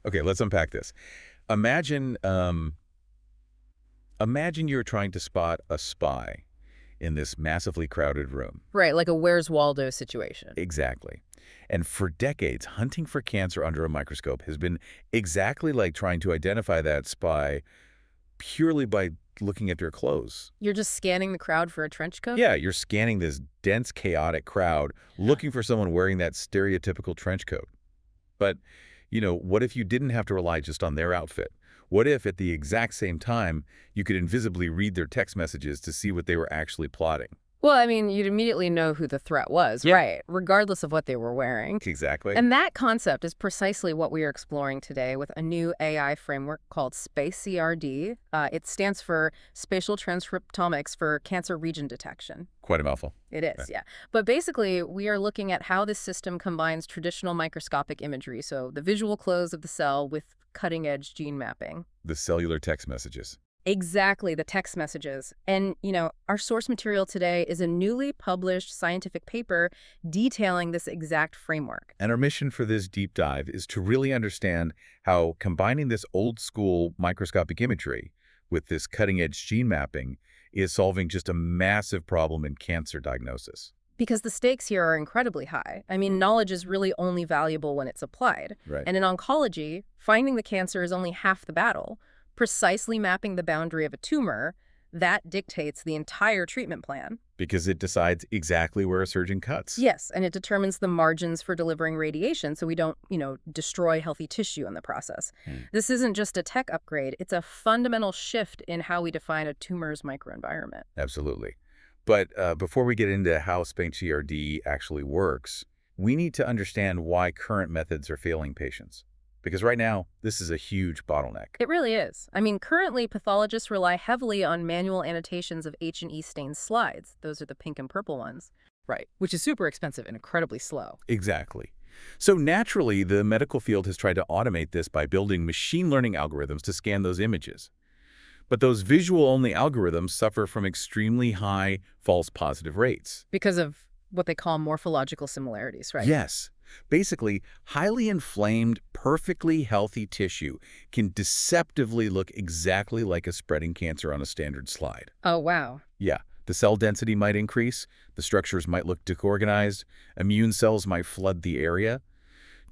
Okay, let's unpack this. Imagine, imagine you're trying to spot a spy in this massively crowded room. Right, like a Where's Waldo situation. Exactly. And for decades, hunting for cancer under a microscope has been exactly like trying to identify that spy purely by looking at their clothes. You're just scanning the crowd for a trench coat? Yeah, you're scanning this dense, chaotic crowd, looking for someone wearing that stereotypical trench coat. But, what if you didn't have to rely just on their outfit? What if, at the exact same time, you could invisibly read their text messages to see what they were actually plotting? Well, I mean, you'd immediately know who the threat was, Yeah. right, regardless of what they were wearing. Exactly. And that concept is precisely what we are exploring today with a new AI framework called SpaCRD. It stands for Spatial Transcriptomics for Cancer Region Detection. Quite a mouthful. It is, yeah. But basically, we are looking at how this system combines traditional microscopic imagery, so the visual close of the cell with cutting-edge gene mapping. The cellular text messages. Exactly, the text messages. And, our source material today is a newly published scientific paper detailing this exact framework. And our mission for this deep dive is to really understand how combining this old-school microscopic imagery with this cutting-edge gene mapping is solving just a massive problem in cancer diagnosis. Because the stakes here are incredibly high. I mean, knowledge is really only valuable when it's applied. Right. And in oncology, finding the cancer is only half the battle. Precisely mapping the boundary of a tumor, that dictates the entire treatment plan. Because it decides exactly where a surgeon cuts. Yes, and it determines the margins for delivering radiation so we don't, destroy healthy tissue in the process. This isn't just a tech upgrade, it's a fundamental shift in how we define a tumor's microenvironment. Absolutely. But before we get into how SpaCRD actually works, we need to understand why current methods are failing patients. Because right now, this is a huge bottleneck. It really is. I mean, currently, pathologists rely heavily on manual annotations of H&E stained slides. Those are the pink and purple ones. Right, which is super expensive and incredibly slow. Exactly. So naturally, the medical field has tried to automate this by building machine learning algorithms to scan those images. But those visual-only algorithms suffer from extremely high false positive rates. Because of what they call morphological similarities, right? Yes. Basically, highly inflamed, perfectly healthy tissue can deceptively look exactly like a spreading cancer on a standard slide. Oh, wow. Yeah, the cell density might increase, the structures might look disorganized, immune cells might flood the area.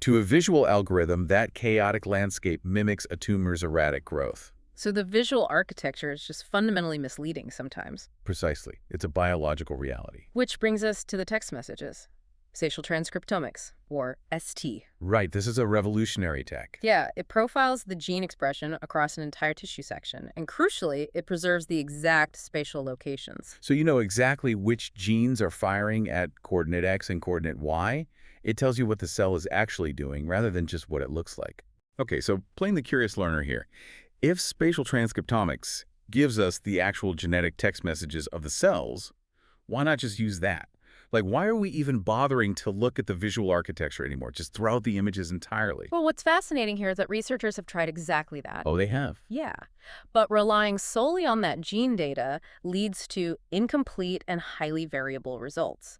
To a visual algorithm, that chaotic landscape mimics a tumor's erratic growth. So the visual architecture is just fundamentally misleading sometimes. Precisely. It's a biological reality. Which brings us to the text messages. Spatial Transcriptomics, or ST. Right, this is a revolutionary tech. Yeah, it profiles the gene expression across an entire tissue section, and crucially, it preserves the exact spatial locations. So you know exactly which genes are firing at coordinate X and coordinate Y. It tells you what the cell is actually doing rather than just what it looks like. Okay, so playing the curious learner here. If spatial transcriptomics gives us the actual genetic text messages of the cells, why not just use that? Like, why are we even bothering to look at the visual architecture anymore? Just throw out the images entirely. Well, what's fascinating here is that researchers have tried exactly that. Oh, they have? Yeah, but relying solely on that gene data leads to incomplete and highly variable results.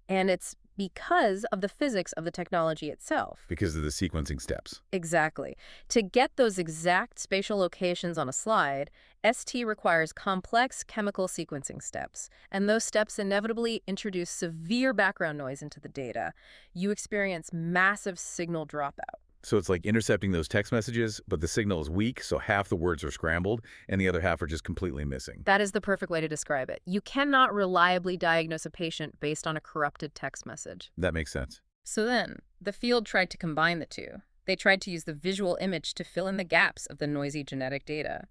And it's because of the physics of the technology itself. Because of the sequencing steps. Exactly. To get those exact spatial locations on a slide, ST requires complex chemical sequencing steps, and those steps inevitably introduce severe background noise into the data. You experience massive signal dropout. So it's like intercepting those text messages, but the signal is weak, so half the words are scrambled, and the other half are just completely missing. That is the perfect way to describe it. You cannot reliably diagnose a patient based on a corrupted text message. That makes sense. So then, the field tried to combine the two. They tried to use the visual image to fill in the gaps of the noisy genetic data.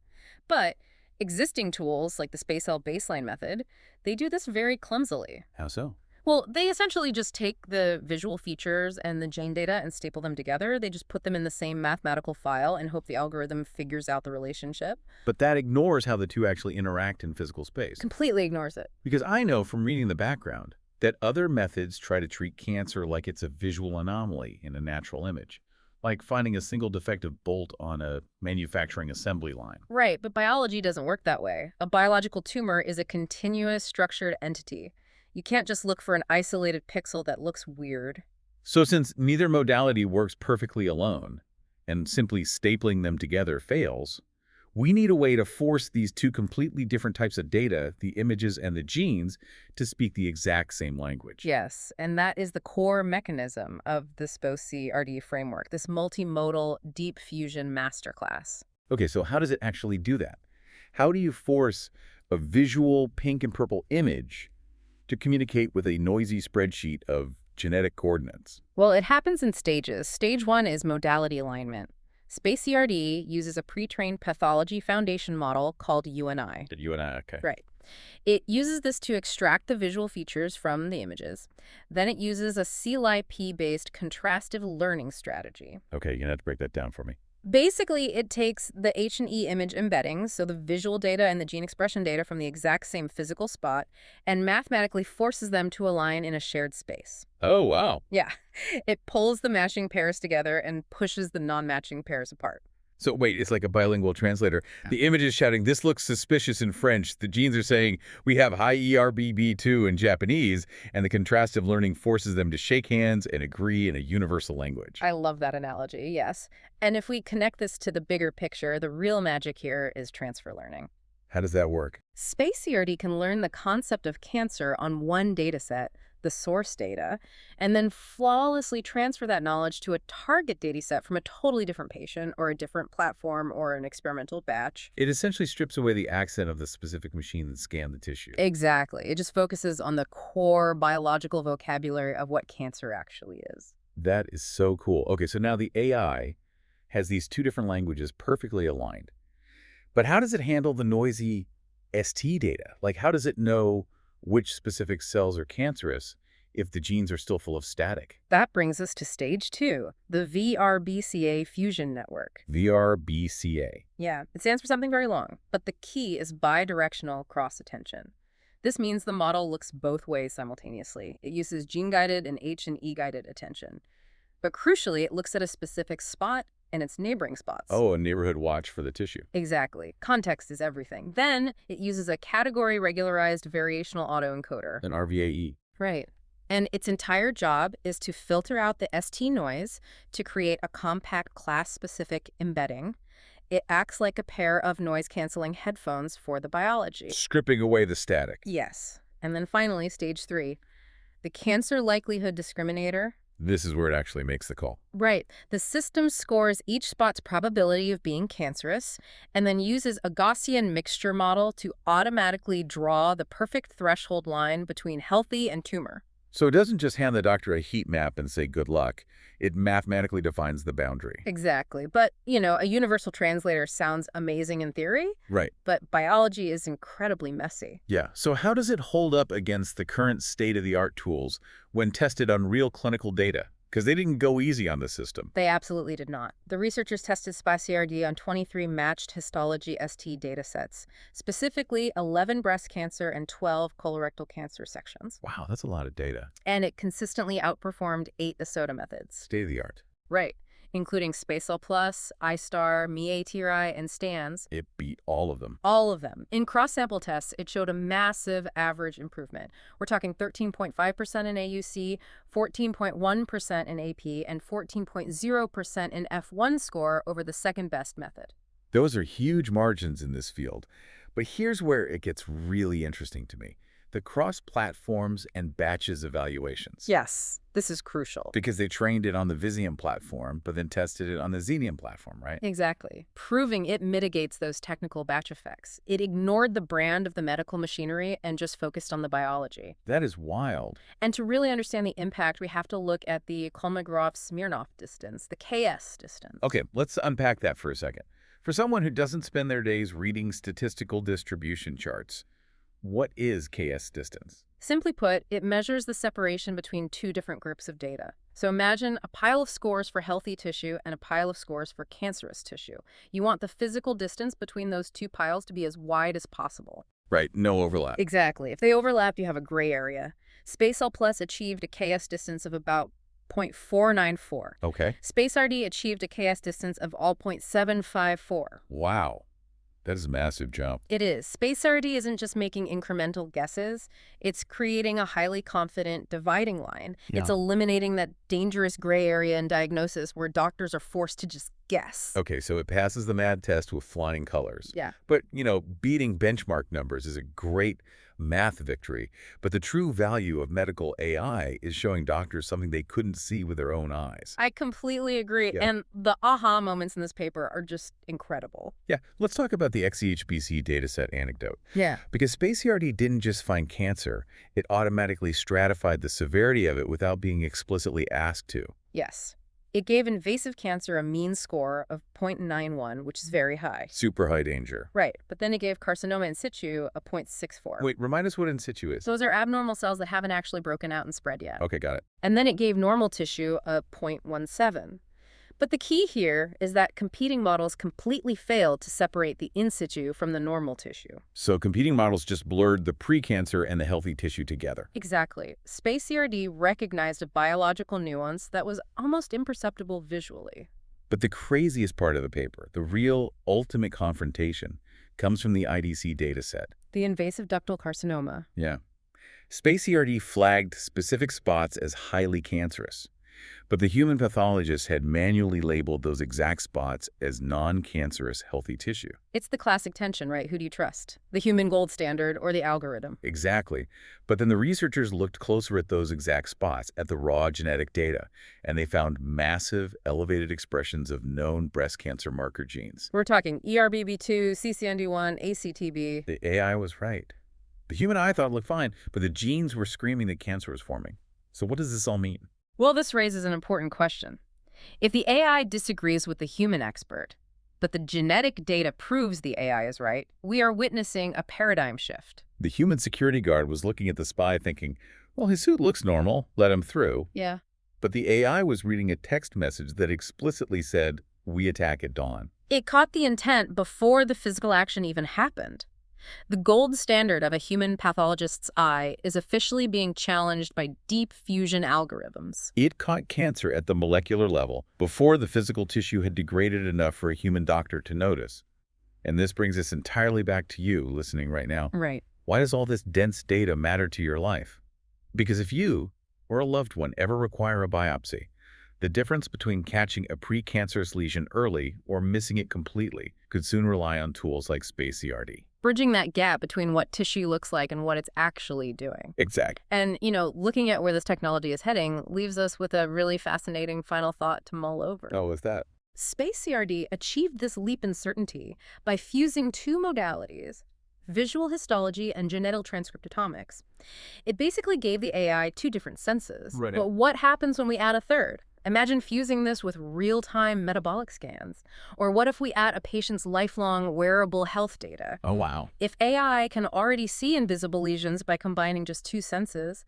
But existing tools, like the Spatial baseline method, they do this very clumsily. How so? Well, they essentially just take the visual features and the gene data and staple them together. They just put them in the same mathematical file and hope the algorithm figures out the relationship. But that ignores how the two actually interact in physical space. Completely ignores it. Because I know from reading the background that other methods try to treat cancer like it's a visual anomaly in a natural image, like finding a single defective bolt on a manufacturing assembly line. Right, but biology doesn't work that way. A biological tumor is a continuous structured entity. You can't just look for an isolated pixel that looks weird. So since neither modality works perfectly alone, and simply stapling them together fails, we need a way to force these two completely different types of data, the images and the genes, to speak the exact same language. Yes, and that is the core mechanism of the SpaCRD framework, this multimodal deep fusion masterclass. Okay, so how does it actually do that? How do you force a visual pink and purple image to communicate with a noisy spreadsheet of genetic coordinates? Well, it happens in stages. Stage 1 is modality alignment. SpaCRD uses a pre-trained pathology foundation model called UNI. Did you and I? Okay. Right. It uses this to extract the visual features from the images. Then it uses a CLIP-based contrastive learning strategy. Okay, you're going to have to break that down for me. Basically, it takes the H&E image embeddings, so the visual data and the gene expression data from the exact same physical spot, and mathematically forces them to align in a shared space. Oh, wow. Yeah, it pulls the matching pairs together and pushes the non-matching pairs apart. So wait, it's like a bilingual translator. Yeah. The image is shouting, "This looks suspicious" in French. The genes are saying, "We have high ERBB2" in Japanese, and the contrastive learning forces them to shake hands and agree in a universal language. I love that analogy, yes. And if we connect this to the bigger picture, the real magic here is transfer learning. How does that work? SpaCRD can learn the concept of cancer on one dataset, the source data, and then flawlessly transfer that knowledge to a target dataset from a totally different patient or a different platform or an experimental batch. It essentially strips away the accent of the specific machine that scanned the tissue. Exactly. It just focuses on the core biological vocabulary of what cancer actually is. That is so cool. Okay, so now the AI has these two different languages perfectly aligned. But how does it handle the noisy ST data? Like, how does it know which specific cells are cancerous if the genes are still full of static? That brings us to stage 2, the VRBCA fusion network. VRBCA. Yeah, it stands for something very long, but the key is bidirectional cross-attention. This means the model looks both ways simultaneously. It uses gene-guided and H&E-guided attention. But crucially, it looks at a specific spot and its neighboring spots. Oh, a neighborhood watch for the tissue. Exactly. Context is everything. Then it uses a category-regularized variational autoencoder. An RVAE. Right. And its entire job is to filter out the ST noise to create a compact class-specific embedding. It acts like a pair of noise-canceling headphones for the biology. Stripping away the static. Yes. And then finally, stage 3, the cancer likelihood discriminator. This is where it actually makes the call. Right. The system scores each spot's probability of being cancerous and then uses a Gaussian mixture model to automatically draw the perfect threshold line between healthy and tumor. So it doesn't just hand the doctor a heat map and say good luck. It mathematically defines the boundary. Exactly. But, a universal translator sounds amazing in theory, Right. but biology is incredibly messy. Yeah. So how does it hold up against the current state-of-the-art tools when tested on real clinical data? Because they didn't go easy on the system. They absolutely did not. The researchers tested SpaCRD on 23 matched histology ST datasets, specifically 11 breast cancer and 12 colorectal cancer sections. Wow, that's a lot of data. And it consistently outperformed 8 ISOTA methods. State-of-the-art. Right, including Spatial Plus, iStar, MiATRI, and STANS. It beat all of them. All of them. In cross-sample tests, it showed a massive average improvement. We're talking 13.5% in AUC, 14.1% in AP, and 14.0% in F1 score over the second best method. Those are huge margins in this field. But here's where it gets really interesting to me. The cross-platforms and batches evaluations. Yes, this is crucial. Because they trained it on the Visium platform, but then tested it on the Xenium platform, right? Exactly. Proving it mitigates those technical batch effects. It ignored the brand of the medical machinery and just focused on the biology. That is wild. And to really understand the impact, we have to look at the Kolmogorov-Smirnov distance, the KS distance. Okay, let's unpack that for a second. For someone who doesn't spend their days reading statistical distribution charts, what is KS distance? Simply put, it measures the separation between two different groups of data. So imagine a pile of scores for healthy tissue and a pile of scores for cancerous tissue. You want the physical distance between those two piles to be as wide as possible. Right, no overlap. Exactly. If they overlap, you have a gray area. Spatial Plus achieved a KS distance of about 0.494. Okay. SpaCRD achieved a KS distance of all 0.754. Wow. That is a massive jump. It is. SpaCRD isn't just making incremental guesses. It's creating a highly confident dividing line. Yeah. It's eliminating that dangerous gray area in diagnosis where doctors are forced to just guess. Okay, so it passes the MAD test with flying colors. Yeah. But, beating benchmark numbers is a great math victory. But the true value of medical AI is showing doctors something they couldn't see with their own eyes. I completely agree. Yeah. And the aha moments in this paper are just incredible. Yeah, let's talk about the XEHBC dataset anecdote. Yeah. Because SpaCRD didn't just find cancer, it automatically stratified the severity of it without being explicitly asked to. Yes. It gave invasive cancer a mean score of 0.91, which is very high. Super high danger. Right. But then it gave carcinoma in situ a 0.64. Wait, remind us what in situ is. Those are abnormal cells that haven't actually broken out and spread yet. Okay, got it. And then it gave normal tissue a 0.17. But the key here is that competing models completely failed to separate the in situ from the normal tissue. So competing models just blurred the precancer and the healthy tissue together. Exactly. SpaCRD recognized a biological nuance that was almost imperceptible visually. But the craziest part of the paper, the real ultimate confrontation, comes from the IDC dataset. The invasive ductal carcinoma. Yeah. SpaCRD flagged specific spots as highly cancerous. But the human pathologists had manually labeled those exact spots as non-cancerous healthy tissue. It's the classic tension, right? Who do you trust? The human gold standard or the algorithm? Exactly. But then the researchers looked closer at those exact spots, at the raw genetic data, and they found massive, elevated expressions of known breast cancer marker genes. We're talking ERBB2, CCND1, ACTB. The AI was right. The human eye thought it looked fine, but the genes were screaming that cancer was forming. So what does this all mean? Well, this raises an important question. If the AI disagrees with the human expert, but the genetic data proves the AI is right, we are witnessing a paradigm shift. The human security guard was looking at the spy thinking, well, his suit looks normal, let him through. Yeah. But the AI was reading a text message that explicitly said, we attack at dawn. It caught the intent before the physical action even happened. The gold standard of a human pathologist's eye is officially being challenged by deep fusion algorithms. It caught cancer at the molecular level before the physical tissue had degraded enough for a human doctor to notice. And this brings us entirely back to you listening right now. Right. Why does all this dense data matter to your life? Because if you or a loved one ever require a biopsy, the difference between catching a precancerous lesion early or missing it completely could soon rely on tools like SpaCRD. Bridging that gap between what tissue looks like and what it's actually doing. Exactly. And, looking at where this technology is heading leaves us with a really fascinating final thought to mull over. Oh, what's that? SpaCRD achieved this leap in certainty by fusing two modalities, visual histology and genetic transcriptomics. It basically gave the AI two different senses. Right. But what happens when we add a third? Imagine fusing this with real-time metabolic scans. Or what if we add a patient's lifelong wearable health data? Oh, wow. If AI can already see invisible lesions by combining just two senses,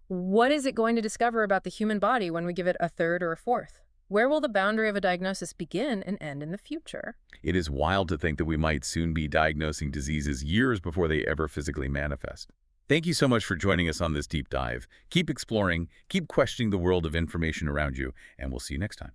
what is it going to discover about the human body when we give it a third or a fourth? Where will the boundary of a diagnosis begin and end in the future? It is wild to think that we might soon be diagnosing diseases years before they ever physically manifest. Thank you so much for joining us on this deep dive. Keep exploring, keep questioning the world of information around you, and we'll see you next time.